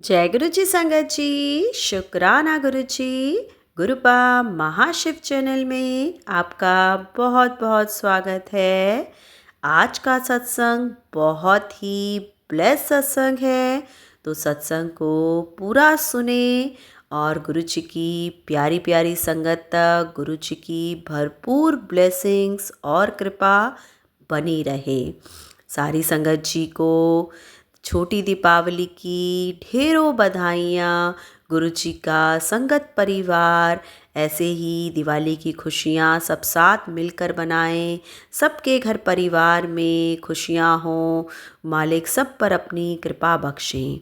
जय गुरु जी संगत जी, शुक्राना गुरु जी। गुरुपा महाशिव चैनल में आपका बहुत बहुत स्वागत है। आज का सत्संग बहुत ही ब्लेस सत्संग है, तो सत्संग को पूरा सुने और गुरु जी की प्यारी प्यारी संगत तक गुरु जी की भरपूर ब्लेसिंग्स और कृपा बनी रहे। सारी संगत जी को छोटी दीपावली की ढेरों बधाइयाँ। गुरु जी का संगत परिवार ऐसे ही दिवाली की खुशियाँ सब साथ मिलकर बनाएं, सबके घर परिवार में खुशियाँ हों, मालिक सब पर अपनी कृपा बख्शें।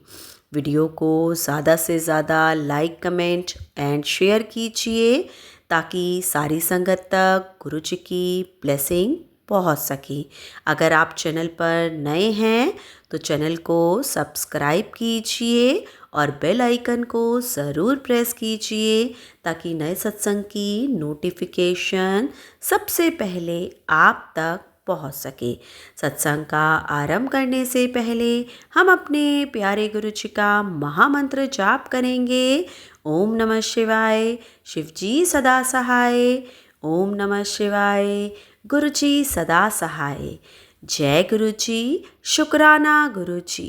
वीडियो को ज़्यादा से ज़्यादा लाइक कमेंट एंड शेयर कीजिए ताकि सारी संगत तक गुरु जी की ब्लेसिंग पहुंच सके। अगर आप चैनल पर नए हैं तो चैनल को सब्सक्राइब कीजिए और बेल आइकन को ज़रूर प्रेस कीजिए ताकि नए सत्संग की नोटिफिकेशन सबसे पहले आप तक पहुंच सके। सत्संग का आरंभ करने से पहले हम अपने प्यारे गुरु जी का महामंत्र जाप करेंगे। ओम नमः शिवाय, शिव जी सदा सहाय। ओम नमः शिवाय, गुरु जी सदा सहाय। जय गुरु जी, शुक्राना गुरु जी।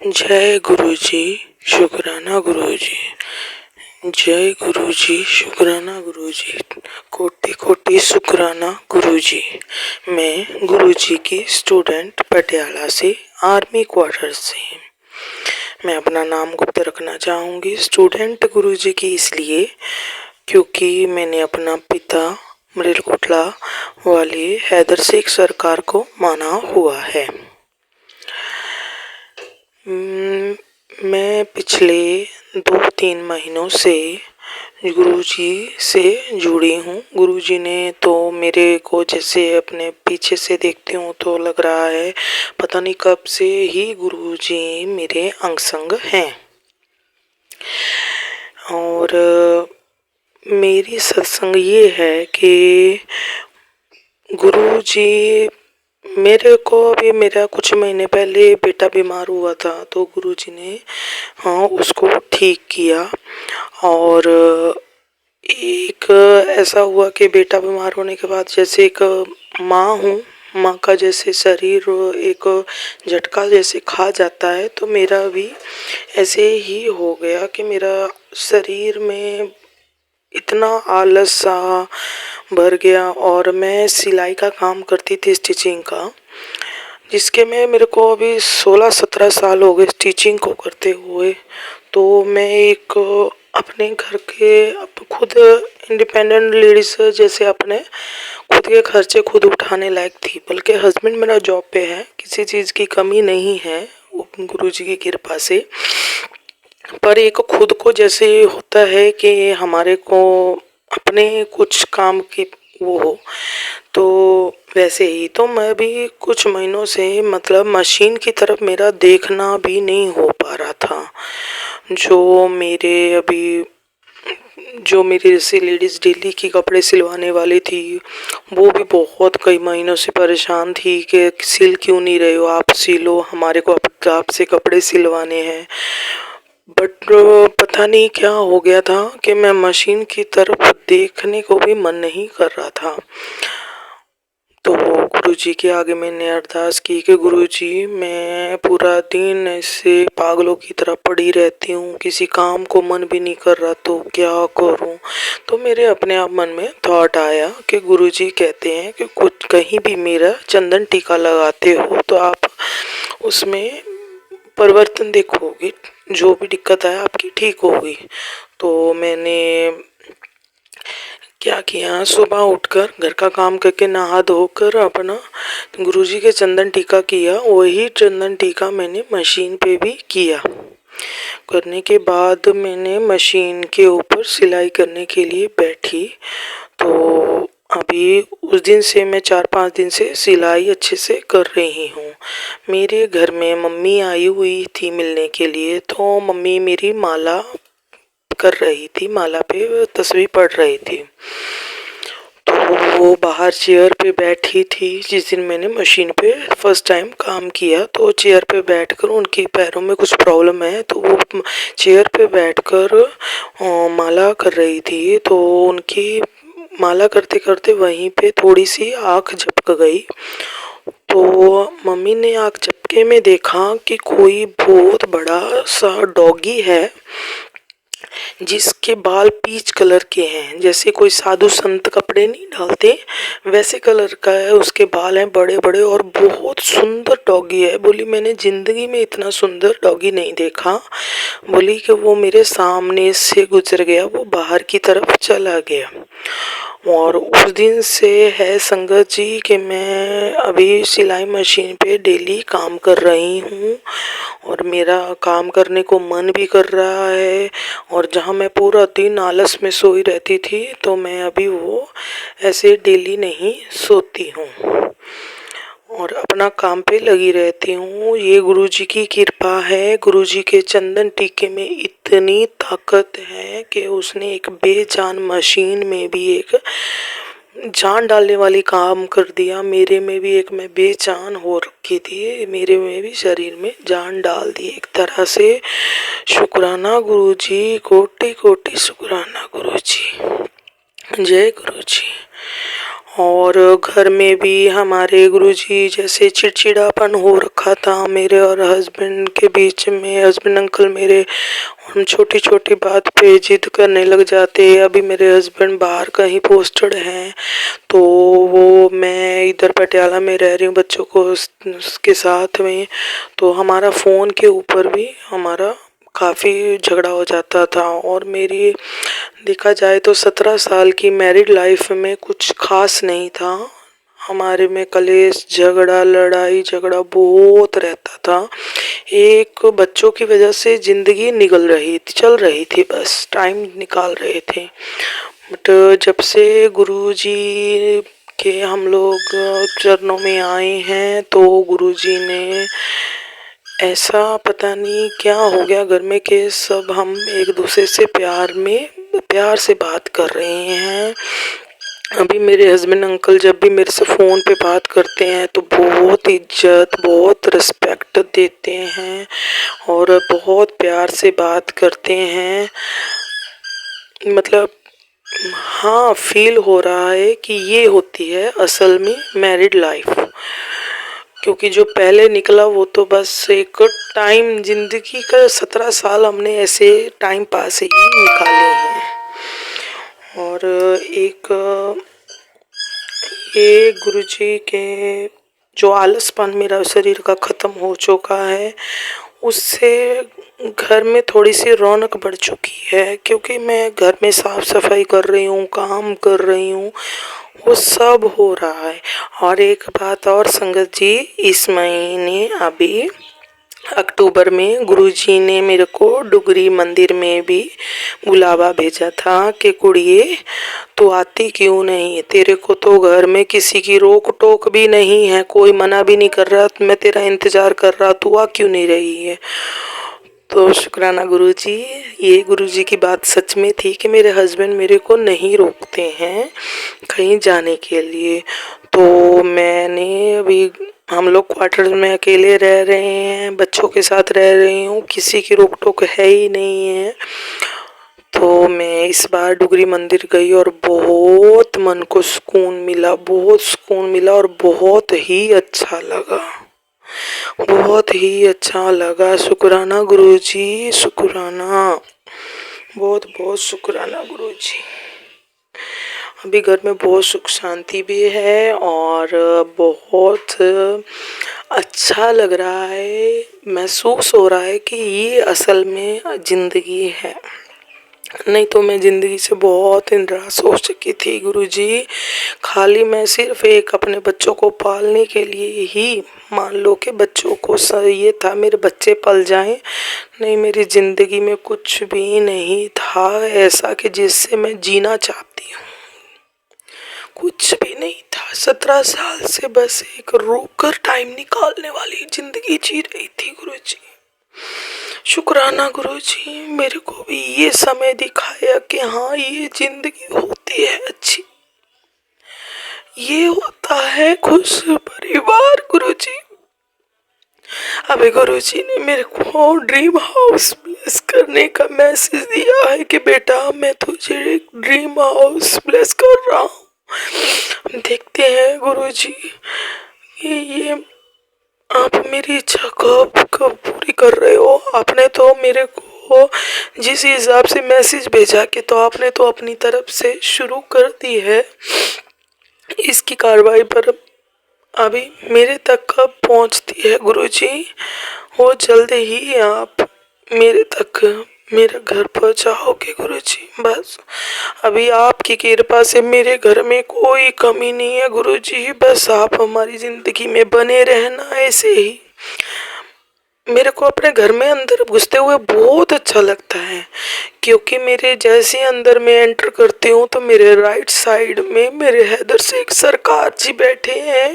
जय गुरु जी, शुक्राना गुरु जी। जय गुरु जी, शुक्राना गुरु जी। कोटि कोटि शुक्राना गुरु जी। मैं गुरु जी की स्टूडेंट पटियाला से, आर्मी क्वार्टर से। मैं अपना नाम गुप्त रखना चाहूँगी। स्टूडेंट गुरु जी की इसलिए क्योंकि मैंने अपना पिता मरेलकोटला वाले हैदर शेख सरकार को माना हुआ है। मैं पिछले 2-3 महीनों से गुरुजी से जुड़ी हूँ। गुरुजी ने तो मेरे को जैसे अपने पीछे से देखती हूँ तो लग रहा है पता नहीं कब से ही गुरुजी मेरे अंग संग हैं। और मेरी सत्संग ये है कि गुरुजी मेरे को अभी मेरा कुछ महीने पहले बेटा बीमार हुआ था तो गुरुजी ने उसको ठीक किया। और एक ऐसा हुआ कि बेटा बीमार होने के बाद जैसे एक माँ हूँ, माँ का जैसे शरीर एक झटका जैसे खा जाता है तो मेरा भी ऐसे ही हो गया कि मेरा शरीर में इतना आलस सा भर गया। और मैं सिलाई का काम करती थी, स्टिचिंग का, जिसके में मेरे को अभी 16-17 साल हो गए स्टिचिंग को करते हुए। तो मैं एक अपने घर के खुद इंडिपेंडेंट लेडीज जैसे अपने खुद के खर्चे खुद उठाने लायक थी। बल्कि हस्बैंड मेरा जॉब पे है, किसी चीज़ की कमी नहीं है गुरुजी की कृपा से। पर एक खुद को जैसे होता है कि हमारे को अपने कुछ काम की वो हो, तो वैसे ही तो मैं भी कुछ महीनों से मतलब मशीन की तरफ मेरा देखना भी नहीं हो पा रहा था। जो मेरी जैसे लेडीज़ डेली की कपड़े सिलवाने वाली थी वो भी बहुत कई महीनों से परेशान थी कि सिल क्यों नहीं रहे हो, आप सिलो, हमारे को आपसे कपड़े सिलवाने हैं। बट पता नहीं क्या हो गया था कि मैं मशीन की तरफ देखने को भी मन नहीं कर रहा था। तो गुरुजी के आगे मैंने अरदास की कि गुरुजी मैं पूरा दिन ऐसे पागलों की तरह पड़ी रहती हूँ, किसी काम को मन भी नहीं कर रहा, तो क्या करूँ। तो मेरे अपने आप मन में थॉट आया कि गुरुजी कहते हैं कि कुछ कहीं भी मेरा चंदन टीका लगाते हो तो आप उसमें परिवर्तन देखोगे, जो भी दिक्कत है आपकी ठीक होगी। तो मैंने क्या किया, सुबह उठकर घर का काम करके नहा धोकर अपना गुरुजी के चंदन टीका किया। वही चंदन टीका मैंने मशीन पे भी किया। करने के बाद मैंने मशीन के ऊपर सिलाई करने के लिए बैठी। तो अभी उस दिन से मैं 4-5 दिन से सिलाई अच्छे से कर रही हूँ। मेरे घर में मम्मी आई हुई थी मिलने के लिए, तो मम्मी मेरी माला कर रही थी, माला पे तस्वीर पढ़ रही थी। तो वो बाहर चेयर पे बैठी थी। जिस दिन मैंने मशीन पे फर्स्ट टाइम काम किया तो चेयर पे बैठकर, उनके पैरों में कुछ प्रॉब्लम है तो वो चेयर पे बैठकर माला कर रही थी। तो उनकी माला करते करते वहीं पे थोड़ी सी आँख झपक गई। तो मम्मी ने आँख झपके में देखा कि कोई बहुत बड़ा सा डॉगी है जिसके बाल पीच कलर के हैं, जैसे कोई साधु संत कपड़े नहीं डालते वैसे कलर का है। उसके बाल हैं बड़े बड़े और बहुत सुंदर डॉगी है। बोली मैंने जिंदगी में इतना सुंदर डॉगी नहीं देखा। बोली कि वो मेरे सामने से गुजर गया, वो बाहर की तरफ चला गया। और उस दिन से है संगत जी कि मैं अभी सिलाई मशीन पे डेली काम कर रही हूँ और मेरा काम करने को मन भी कर रहा है। और जहाँ मैं पूरा दिन आलस में सोई रहती थी तो मैं अभी वो ऐसे डेली नहीं सोती हूँ और अपना काम पे लगी रहती हूँ। ये गुरुजी की कृपा है। गुरुजी के चंदन टीके में इतनी ताकत है कि उसने एक बेजान मशीन में भी एक जान डालने वाली काम कर दिया। मेरे में भी एक मैं बेजान हो रखी थी, मेरे में भी शरीर में जान डाल दी एक तरह से। शुक्राना गुरुजी, कोटि कोटि शुक्राना गुरुजी, जय गुरुजी। और घर में भी हमारे गुरुजी जैसे चिड़चिड़ापन हो रखा था मेरे और हस्बैंड के बीच में। हस्बैंड अंकल मेरे, हम छोटी छोटी बात पे जिद करने लग जाते। अभी मेरे हस्बैंड बाहर कहीं पोस्टेड हैं तो वो, मैं इधर पटियाला में रह रही हूँ बच्चों को उसके साथ में, तो हमारा फ़ोन के ऊपर भी हमारा काफ़ी झगड़ा हो जाता था। और मेरी देखा जाए तो 17 साल की मैरिड लाइफ में कुछ खास नहीं था। हमारे में कलेश झगड़ा लड़ाई झगड़ा बहुत रहता था। एक बच्चों की वजह से जिंदगी निकल रही थी, चल रही थी, बस टाइम निकाल रहे थे। बट जब से गुरुजी के हम लोग चरणों में आए हैं तो गुरुजी ने ऐसा पता नहीं क्या हो गया घर में कि सब हम एक दूसरे से प्यार से बात कर रहे हैं। अभी मेरे हस्बैंड अंकल जब भी मेरे से फ़ोन पे बात करते हैं तो बहुत इज्जत बहुत रिस्पेक्ट देते हैं और बहुत प्यार से बात करते हैं। मतलब हाँ, फील हो रहा है कि ये होती है असल में मैरिड लाइफ। क्योंकि जो पहले निकला वो तो बस एक टाइम, जिंदगी का 17 साल हमने ऐसे टाइम पास ही निकाले हैं। और एक ये गुरुजी के जो आलसपन मेरा शरीर का ख़त्म हो चुका है उससे घर में थोड़ी सी रौनक बढ़ चुकी है। क्योंकि मैं घर में साफ सफाई कर रही हूँ, काम कर रही हूँ, वो सब हो रहा है। और एक बात और संगत जी, इस महीने अभी अक्टूबर में गुरुजी ने मेरे को डुगरी मंदिर में भी बुलावा भेजा था कि कुड़िए तू आती क्यों नहीं, तेरे को तो घर में किसी की रोक टोक भी नहीं है, कोई मना भी नहीं कर रहा, मैं तेरा इंतजार कर रहा, तू आ क्यों नहीं रही है। तो शुक्राना गुरुजी, ये गुरुजी की बात सच में थी कि मेरे हस्बैंड मेरे को नहीं रोकते हैं कहीं जाने के लिए। तो मैंने अभी, हम लोग क्वार्टर्स में अकेले रह रहे हैं, बच्चों के साथ रह रही हूँ, किसी की रोक टोक है ही नहीं है। तो मैं इस बार डुगरी मंदिर गई और बहुत मन को सुकून मिला, बहुत सुकून मिला और बहुत ही अच्छा लगा, बहुत ही अच्छा लगा। शुक्राना गुरुजी, शुक्राना, बहुत बहुत शुक्राना गुरुजी। अभी घर में बहुत सुख शांति भी है और बहुत अच्छा लग रहा है, महसूस हो रहा है कि ये असल में ज़िंदगी है। नहीं तो मैं ज़िंदगी से बहुत निराश हो चुकी थी गुरुजी। खाली मैं सिर्फ एक अपने बच्चों को पालने के लिए ही, मान लो कि बच्चों को ये था मेरे बच्चे पल जाएं, नहीं मेरी ज़िंदगी में कुछ भी नहीं था ऐसा कि जिससे मैं जीना चाहती हूँ, कुछ भी नहीं था। 17 साल से बस एक रोकर टाइम निकालने वाली जिंदगी जी रही थी गुरुजी। शुक्राना गुरुजी, मेरे को भी ये समय दिखाया कि हाँ ये जिंदगी होती है अच्छी। ये होता है खुश परिवार गुरुजी। अभी गुरुजी ने मेरे को ड्रीम हाउस ब्लेस करने का मैसेज दिया है कि बेटा मैं तुझे एक ड्रीम हाउस ब्लेस कर रहा हूँ। देखते हैं गुरुजी ये आप मेरी इच्छा कब कब पूरी कर रहे हो। आपने तो मेरे को जिस हिसाब से मैसेज भेजा कि तो आपने तो अपनी तरफ से शुरू कर दी है इसकी कार्रवाई, पर अभी मेरे तक कब पहुंचती है गुरुजी। वो जल्दी ही आप मेरे तक मेरे घर पहुंचाओगे गुरुजी। बस अभी आपकी कृपा से मेरे घर में कोई कमी नहीं है गुरुजी। बस आप हमारी जिंदगी में बने रहना ऐसे ही। मेरे को अपने घर में अंदर घुसते हुए बहुत अच्छा लगता है, क्योंकि मेरे जैसे अंदर में एंटर करती हूँ तो मेरे राइट साइड में मेरे हैदर शेख सरकार जी बैठे हैं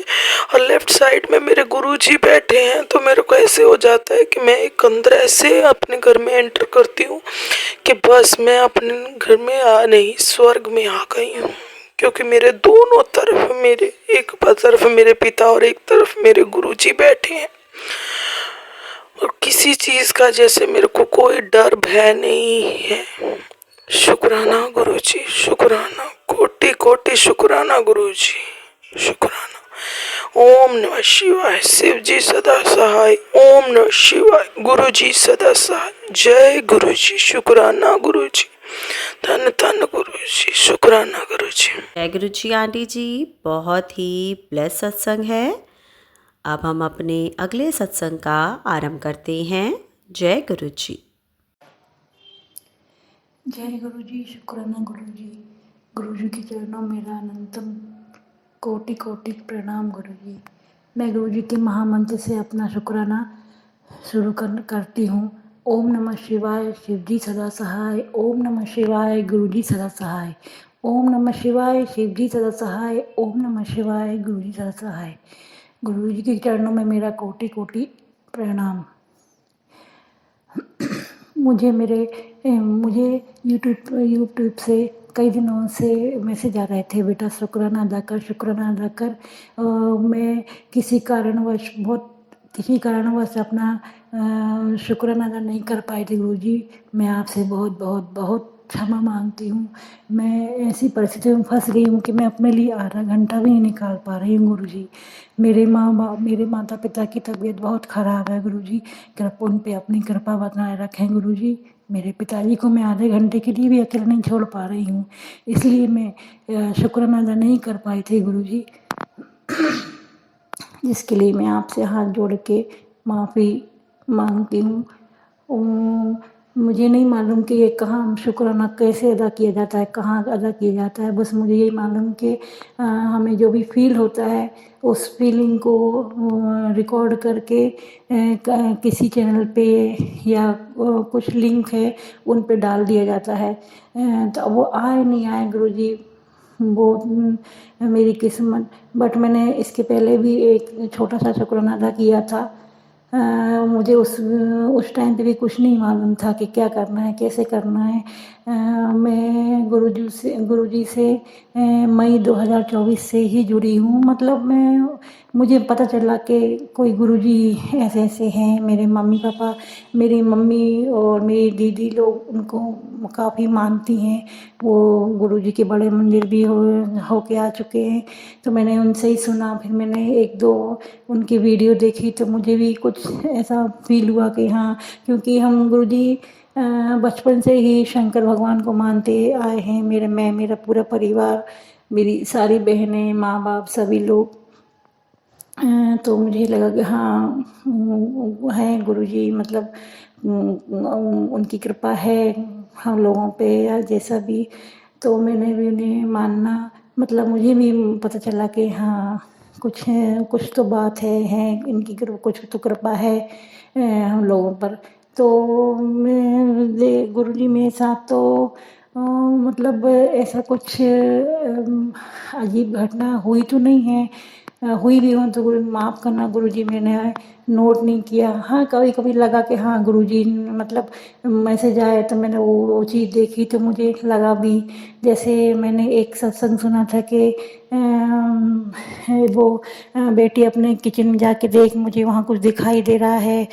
और लेफ्ट साइड में मेरे गुरु जी बैठे हैं। तो मेरे को ऐसे हो जाता है कि मैं एक अंदर ऐसे अपने घर में एंटर करती हूँ कि बस मैं अपने घर में आ नहीं स्वर्ग में आ गई हूँ। क्योंकि मेरे दोनों तरफ मेरे एक तरफ मेरे पिता और एक तरफ मेरे गुरु जी बैठे हैं और किसी चीज का जैसे मेरे को कोई डर भय नहीं है। शुक्राना गुरुजी, शुक्राना, कोटि कोटि शुक्राना गुरुजी, शुक्राना। ओम नमः शिवाय। शिव जी सदा सहाय। ओम नमः शिवाय। गुरुजी सदा सहाय। जय गुरुजी। शुक्राना गुरुजी। धन धन गुरुजी। शुक्राना गुरुजी। जय गुरु जी आंटी जी, बहुत ही ब्लेस सत्संग है। अब हम अपने अगले सत्संग का आरंभ करते हैं। जय गुरु जी। जय गुरु जी। शुक्राना गुरु जी के चरणों में मेरा अनंतम कोटि कोटि प्रणाम गुरु जी। मैं गुरु जी के महामंत्र से अपना शुक्राना शुरू करती हूँ। ओम नमः शिवाय। शिव जी सदा सहाय। ओम नमः शिवाय। गुरु जी सदा सहाय। ओम नमः शिवाय। शिव जी सदा सहाय। ओम नमः शिवाय। गुरु जी सदा सहाय। गुरु जी के चरणों में मेरा कोटि कोटि प्रणाम। मुझे यूट्यूब से कई दिनों से मैसेज आ रहे थे, बेटा शुक्राना अदा कर, शुक्राना अदा कर। मैं किसी कारणवश अपना शुक्राना अदा नहीं कर पाई थी गुरुजी। मैं आपसे बहुत बहुत बहुत क्षमा मांगती हूँ। मैं ऐसी परिस्थिति में फंस गई हूँ कि मैं अपने लिए आधा घंटा भी नहीं निकाल पा रही हूँ गुरुजी। मेरे माता पिता की तबीयत बहुत ख़राब है गुरुजी। कृपया उन पे अपनी कृपा बनाए रखें गुरुजी। मेरे पिताजी को मैं आधे घंटे के लिए भी अकेला नहीं छोड़ पा रही हूँ, इसलिए मैं शुक्राना अदा नहीं कर पाई थी गुरुजी, जिसके लिए मैं आपसे हाथ जोड़ के माफ़ी मांगती हूँ। मुझे नहीं मालूम कि ये कहाँ शुक्राना कैसे अदा किया जाता है, कहाँ अदा किया जाता है। बस मुझे यही मालूम कि हमें जो भी फील होता है उस फीलिंग को रिकॉर्ड करके किसी चैनल पे या कुछ लिंक है उन पे डाल दिया जाता है। तो वो आए नहीं आए गुरुजी, वो मेरी किस्मत। बट मैंने इसके पहले भी एक छोटा सा शुक्राना अदा किया था। मुझे उस टाइम पे भी कुछ नहीं मालूम था कि क्या करना है, कैसे करना है। मैं गुरुजी से मई 2024 से ही जुड़ी हूँ। मतलब मुझे पता चला कि कोई गुरुजी ऐसे ऐसे हैं। मेरे मम्मी पापा, मेरी मम्मी और मेरी दीदी लोग उनको काफ़ी मानती हैं। वो गुरुजी के बड़े मंदिर भी होके आ चुके हैं। तो मैंने उनसे ही सुना, फिर मैंने एक दो उनकी वीडियो देखी तो मुझे भी कुछ ऐसा फील हुआ कि हाँ, क्योंकि हम गुरुजी बचपन से ही शंकर भगवान को मानते आए हैं। मेरा पूरा परिवार, मेरी सारी बहनें, माँ बाप सभी लोग। तो मुझे लगा कि हाँ है गुरुजी, मतलब उनकी कृपा है हम लोगों पे या जैसा भी। तो मैंने भी उन्हें मानना, मतलब मुझे भी पता चला कि हाँ कुछ है, कुछ तो बात है इनकी कुछ तो कृपा है हम लोगों पर। तो गुरुजी मेरे साथ तो मतलब ऐसा कुछ अजीब घटना हुई तो नहीं है। हुई भी हो तो माफ़ करना गुरुजी, मैंने नोट नहीं किया। हाँ कभी कभी लगा कि हाँ गुरुजी, मतलब मैसेज आए तो मैंने वो चीज़ देखी तो मुझे लगा भी। जैसे मैंने एक सत्संग सुना था कि बेटी अपने किचन में जाके देख, मुझे वहाँ कुछ दिखाई दे रहा है।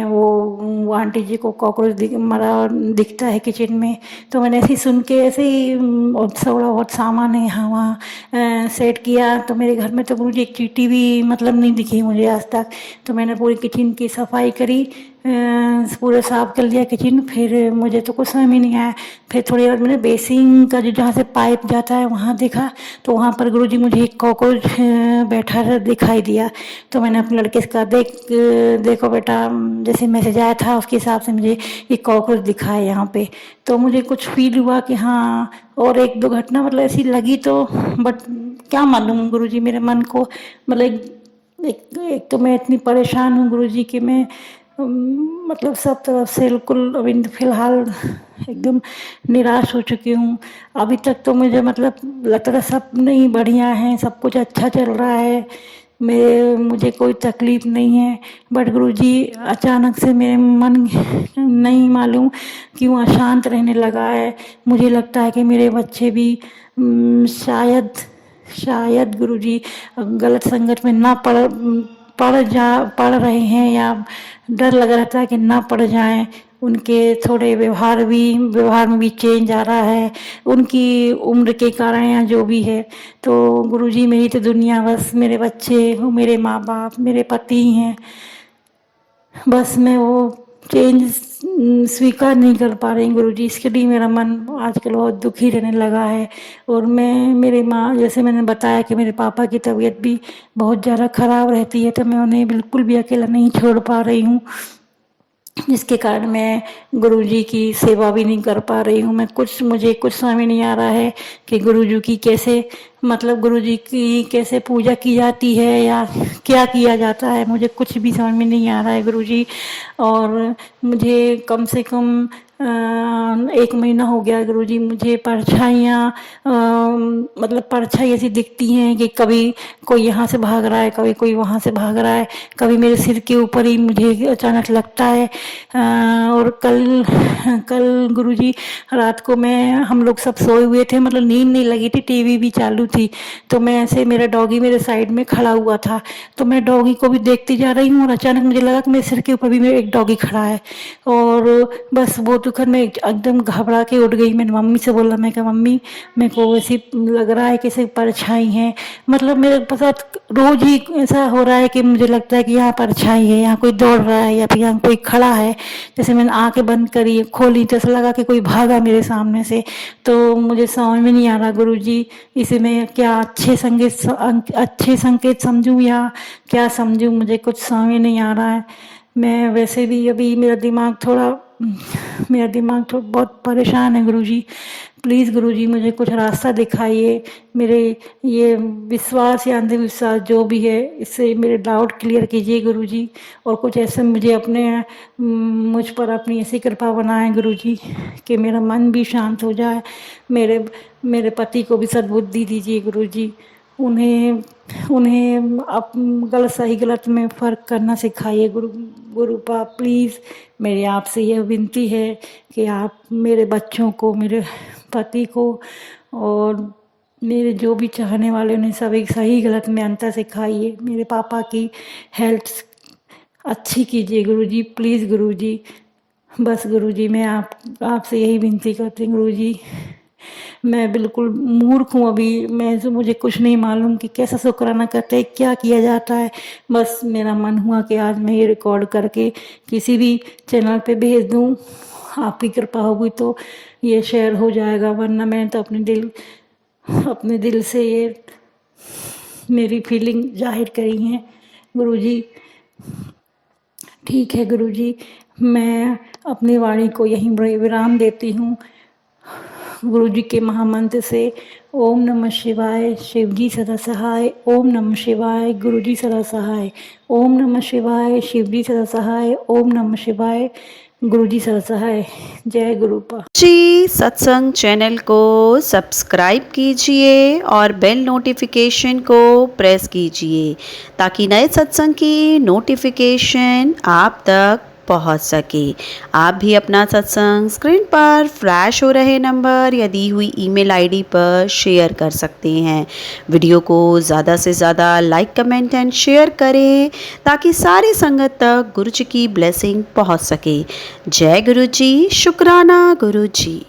वो आंटी जी को कॉकरोच मरा दिखता है किचन में। तो मैंने ऐसे ही सुन के ऐसे ही थोड़ा बहुत सामान है यहाँ वहाँ सेट किया। तो मेरे घर में तो मुझे एक चींटी भी मतलब नहीं दिखी मुझे आज तक। तो मैंने पूरी किचन की सफाई करी, पूरा साफ कर लिया किचन। फिर मुझे तो कुछ समझ में नहीं आया। फिर थोड़ी देर मैंने बेसिन का जो जहाँ से पाइप जाता है वहाँ देखा, तो वहाँ पर गुरुजी मुझे एक कॉकरोच बैठा दिखाई दिया। तो मैंने अपने लड़के से कहा, देखो बेटा, जैसे मैसेज आया था उसके हिसाब से मुझे एक कॉकरोच दिखा है यहाँ पे। तो मुझे कुछ फील हुआ कि हाँ, और एक दो घटना मतलब ऐसी लगी। तो बट क्या मालूम गुरुजी मेरे मन को मतलब एक तो मैं इतनी परेशान हूँ गुरुजी कि मैं मतलब सब तरफ से बिल्कुल अभी फ़िलहाल एकदम निराश हो चुकी हूँ। अभी तक तो मुझे मतलब लगता था सब नहीं बढ़िया है, सब कुछ अच्छा चल रहा है, मुझे कोई तकलीफ़ नहीं है। बट गुरुजी अचानक से मेरे मन नहीं मालूम क्यों अशांत रहने लगा है। मुझे लगता है कि मेरे बच्चे भी शायद गुरुजी गलत संगत में ना पड़ रहे हैं, या डर लग रहा है कि ना पड़ जाएं। उनके थोड़े व्यवहार में भी चेंज आ रहा है, उनकी उम्र के कारण या जो भी है। तो गुरुजी मेरी तो दुनिया बस मेरे बच्चे, मेरे माँ बाप, मेरे पति हैं। बस मैं वो चेंज स्वीकार नहीं कर पा रही गुरुजी। इसके लिए मेरा मन आजकल बहुत दुखी रहने लगा है। और मेरे माँ, जैसे मैंने बताया कि मेरे पापा की तबीयत भी बहुत ज़्यादा ख़राब रहती है, तो मैं उन्हें बिल्कुल भी अकेला नहीं छोड़ पा रही हूँ, जिसके कारण मैं गुरुजी की सेवा भी नहीं कर पा रही हूँ। मुझे कुछ समझ में नहीं आ रहा है कि गुरुजी की कैसे मतलब गुरुजी की कैसे पूजा की जाती है या क्या किया जाता है, मुझे कुछ भी समझ में नहीं आ रहा है गुरुजी। और मुझे कम से कम 1 महीना हो गया गुरुजी, मुझे परछाइयाँ मतलब परछाई ऐसी दिखती हैं कि कभी कोई यहाँ से भाग रहा है, कभी कोई वहाँ से भाग रहा है, कभी मेरे सिर के ऊपर ही मुझे अचानक लगता है। और कल गुरुजी रात को हम लोग सब सोए हुए थे, मतलब नींद नहीं लगी थी, टीवी भी चालू थी। तो मैं ऐसे, मेरा डॉगी मेरे साइड में खड़ा हुआ था, तो मैं डॉगी को भी देखती जा रही हूँ और अचानक मुझे लगा कि मेरे सिर के ऊपर भी मेरा एक डॉगी खड़ा है। और बस वो दुखद में एकदम घबरा के उठ गई। मैंने मम्मी से बोला, मैं कहा मम्मी मेरे को वैसी लग रहा है कि सिर्फ परछाई है। मतलब मेरे साथ रोज ही ऐसा हो रहा है कि मुझे लगता है कि यहाँ परछाई है, यहाँ कोई दौड़ रहा है या फिर यहाँ कोई खड़ा है। जैसे मैंने आंखें बंद करी, खोली तो ऐसा लगा कि कोई भागा मेरे सामने से। तो मुझे समझ में नहीं आ रहा गुरुजी, इसे मैं क्या अच्छे संकेत समझूं या क्या समझूं, मुझे कुछ समझ में नहीं आ रहा है। मैं वैसे भी अभी मेरा दिमाग थोड़ा बहुत परेशान है गुरुजी। प्लीज़ गुरुजी मुझे कुछ रास्ता दिखाइए। मेरे ये विश्वास या अंधविश्वास जो भी है, इससे मेरे डाउट क्लियर कीजिए गुरुजी। और कुछ ऐसे मुझ पर अपनी ऐसी कृपा बनाएं गुरुजी कि मेरा मन भी शांत हो जाए। मेरे पति को भी सद्बुद्धि दीजिए गुरुजी। उन्हें अब सही गलत में फ़र्क करना सिखाइए गुरुपा। प्लीज़ मेरी आपसे यह विनती है कि आप मेरे बच्चों को, मेरे पति को और मेरे जो भी चाहने वाले, उन्हें सभी सही गलत में अंतर सिखाइए। मेरे पापा की हेल्थ अच्छी कीजिए गुरुजी, प्लीज़ गुरुजी। बस गुरुजी मैं आपसे यही विनती करती हूँ गुरुजी। मैं बिल्कुल मूर्ख हूँ अभी, मुझे कुछ नहीं मालूम कि कैसा शुक्राना करते हैं, क्या किया जाता है। बस मेरा मन हुआ कि आज मैं ये रिकॉर्ड करके किसी भी चैनल पे भेज दूँ। आपकी कृपा होगी तो ये शेयर हो जाएगा, वरना मैंने तो अपने दिल से ये मेरी फीलिंग जाहिर करी है गुरुजी। ठीक है गुरुजी, मैं अपनी वाणी को यहीं विराम देती हूँ। गुरुजी के महामंत्र से ओम नमः शिवाय, शिवजी सदा सहाय। ओम नमः शिवाय, गुरुजी सदा सहाय। ओम नमः शिवाय, शिवजी सदा सहाय। ओम नमः शिवाय, गुरुजी सदा सहाय। जय गुरुपा जी। सत्संग चैनल को सब्सक्राइब कीजिए और बेल नोटिफिकेशन को प्रेस कीजिए ताकि नए सत्संग की नोटिफिकेशन आप तक पहुंच सके। आप भी अपना सत्संग स्क्रीन पर फ्लैश हो रहे नंबर या दी हुई ईमेल आईडी पर शेयर कर सकते हैं। वीडियो को ज़्यादा से ज़्यादा लाइक कमेंट एंड शेयर करें ताकि सारी संगत तक गुरु जी की ब्लेसिंग पहुंच सके। जय गुरु जी, शुक्राना गुरु जी।